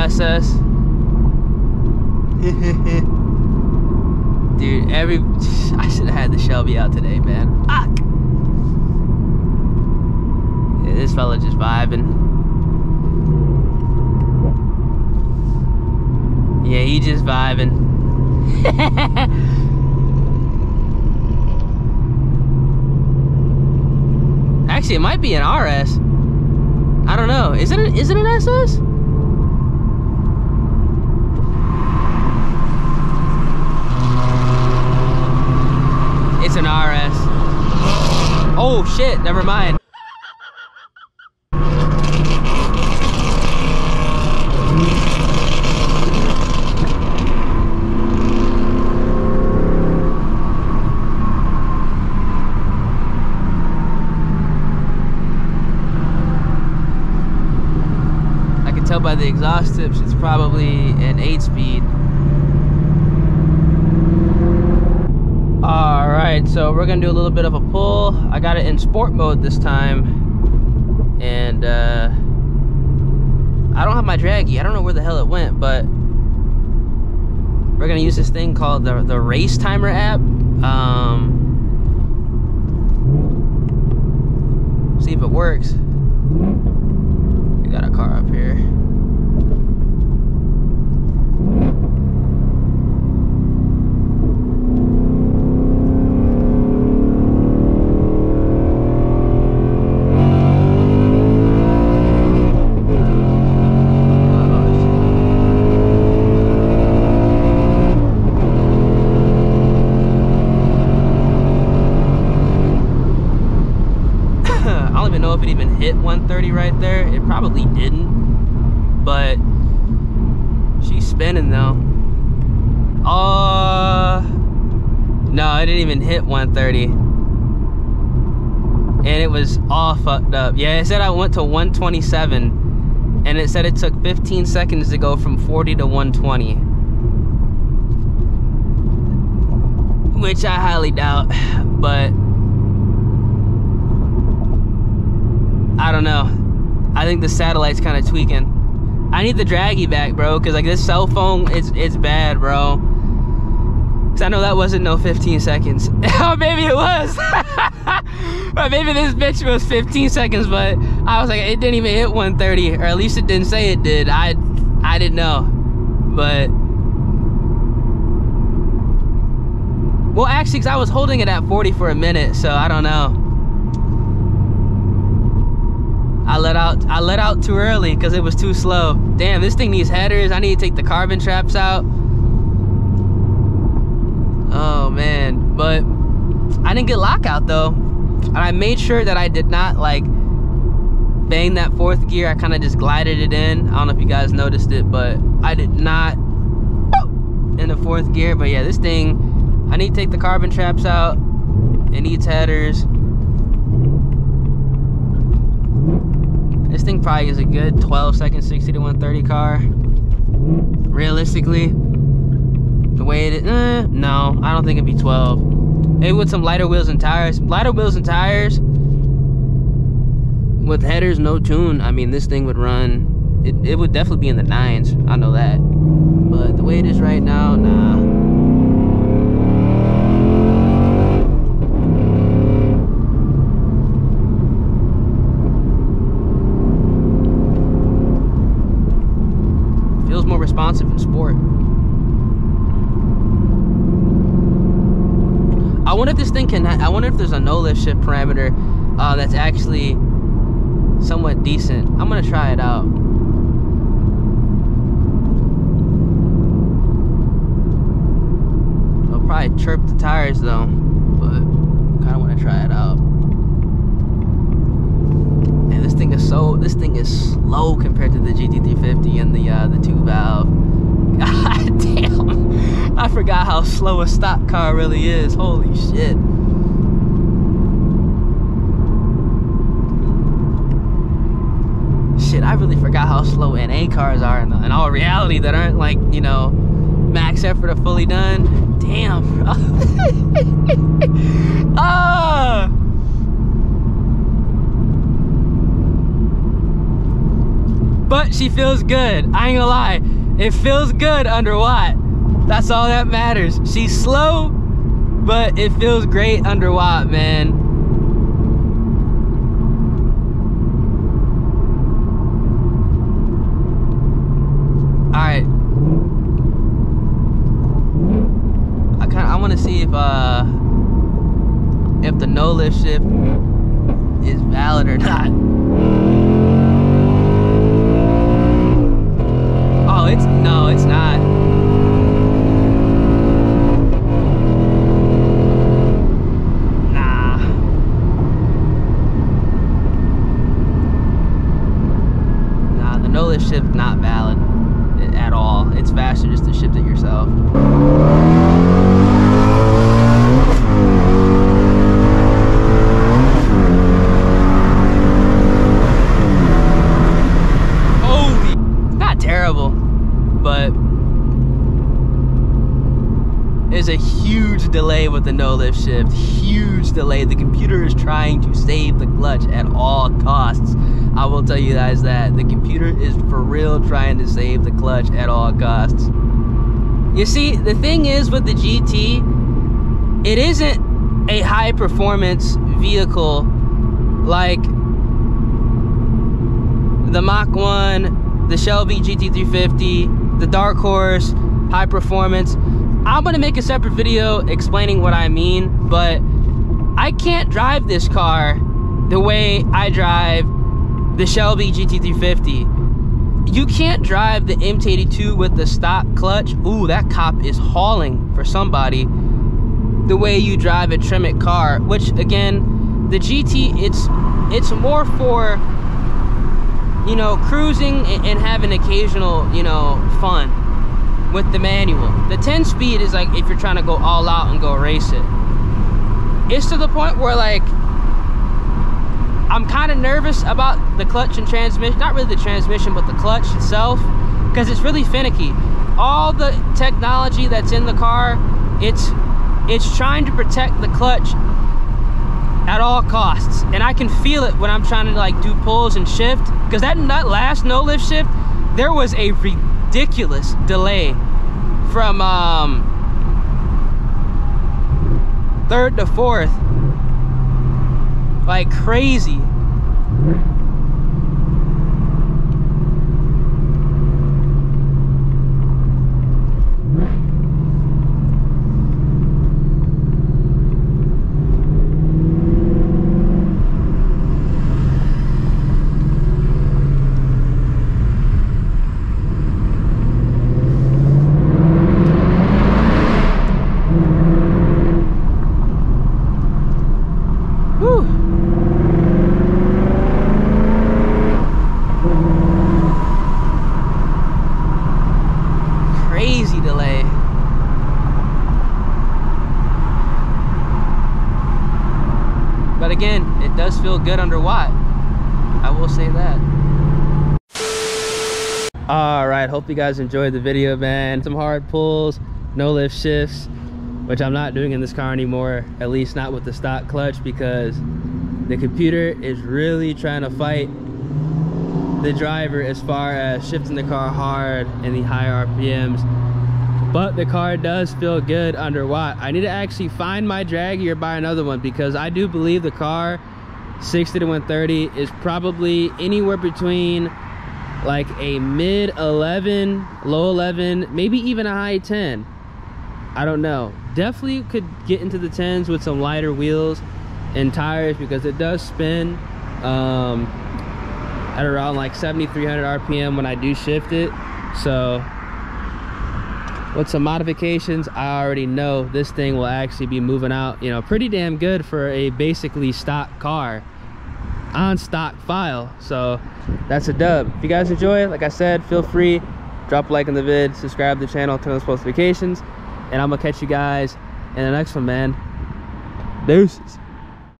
SS. Dude, I should have had the Shelby out today, man. Fuck. Yeah, this fella just vibing. Yeah, he just vibing. Actually, it might be an RS. I don't know. Is it an SS? It's an RS. Oh shit, never mind. I can tell by the exhaust tips it's probably an 8-speed. Alright, so we're gonna do a little bit of a pull. I got it in sport mode this time. And I don't have my draggy. I don't know where the hell it went, but we're gonna use this thing called the race timer app. See if it works. We got a car up here. If it even hit 130 right there. It probably didn't, but she's spinning though. No, it didn't even hit 130, and it was all fucked up. Yeah, it said I went to 127, and it said it took 15 seconds to go from 40 to 120, which I highly doubt, but I don't know. I think the satellite's kind of tweaking. I need the draggy back, bro, because like this cell phone, it's bad, bro. Because I know that wasn't no 15 seconds. Oh, maybe it was. Or maybe this bitch was 15 seconds, but I was like, it didn't even hit 130, or at least it didn't say it did. I didn't know, but well, actually, because I was holding it at 40 for a minute, so I don't know. I let out too early because it was too slow. Damn, this thing needs headers. I need to take the carbon traps out. Oh man, but I didn't get lockout though. And I made sure that I did not like bang that 4th gear. I kind of just glided it in. I don't know if you guys noticed it, but I did not in the 4th gear. But yeah, this thing, I need to take the carbon traps out. It needs headers. This thing probably is a good 12 second 60 to 130 car. Realistically, the way it is, no, I don't think it'd be 12. Maybe with some lighter wheels and tires. Lighter wheels and tires with headers, no tune. I mean, this thing would run. It would definitely be in the 9s. I know that. But the way it is right now, nah. More responsive in sport. I wonder if this thing can, I wonder if there's a no lift shift parameter that's actually somewhat decent. I'm gonna try it out. I'll probably chirp the tires though, but kinda wanna try it out. Man, this thing is slow compared to the GT350 and the 2-valve. God damn, I forgot how slow a stock car really is. Holy shit. Shit, I really forgot how slow NA cars are in all reality that aren't like, you know, max effort or fully done. Damn, bro. Ah. but she feels good. I ain't gonna lie, it feels good under watt. That's all that matters. She's slow, but it feels great under watt, man. All right. I want to see if the no lift shift is valid or not. Oh, no, it's not. Nah. Nah, the no lift shift not valid at all. It's faster just to shift it yourself. But there's a huge delay with the no lift shift. Huge delay. The computer is trying to save the clutch at all costs. I will tell you guys that the computer is for real trying to save the clutch at all costs. You see, the thing is with the GT, it isn't a high performance vehicle like the Mach 1, the Shelby GT350, the Dark Horse, high performance. I'm gonna make a separate video explaining what I mean, but I can't drive this car the way I drive the Shelby GT350. You can't drive the MT82 with the stock clutch. Ooh, that cop is hauling for somebody. The way you drive a Tremec car, which again, the GT, it's more for, you know, cruising and having occasional, you know, fun with the manual. The 10-speed is like if you're trying to go all out and go race it. It's to the point where like I'm kind of nervous about the clutch and transmission. Not really the transmission, but the clutch itself, because it's really finicky. All the technology that's in the car, it's trying to protect the clutch at all costs, and I can feel it when I'm trying to like do pulls and shift, because that last no lift shift, there was a ridiculous delay from third to fourth, like crazy. Crazy delay. But again, it does feel good under watt. I will say that. All right, hope you guys enjoyed the video, man. Some hard pulls, no lift shifts, which I'm not doing in this car anymore, at least not with the stock clutch, because the computer is really trying to fight the driver as far as shifting the car hard and the high RPMs. But the car does feel good under watt. I need to actually find my draggy or buy another one, because I do believe the car 60 to 130 is probably anywhere between like a mid 11, low 11, maybe even a high 10. I don't know. Definitely could get into the 10s with some lighter wheels and tires, because it does spin at around like 7,300 RPM when I do shift it. So with some modifications, I already know this thing will actually be moving out, you know, pretty damn good for a basically stock car on stock file. So that's a dub. If you guys enjoy, like I said, feel free, drop a like on the vid, subscribe to the channel, turn on those notifications, and I'm gonna catch you guys in the next one, man. Deuces.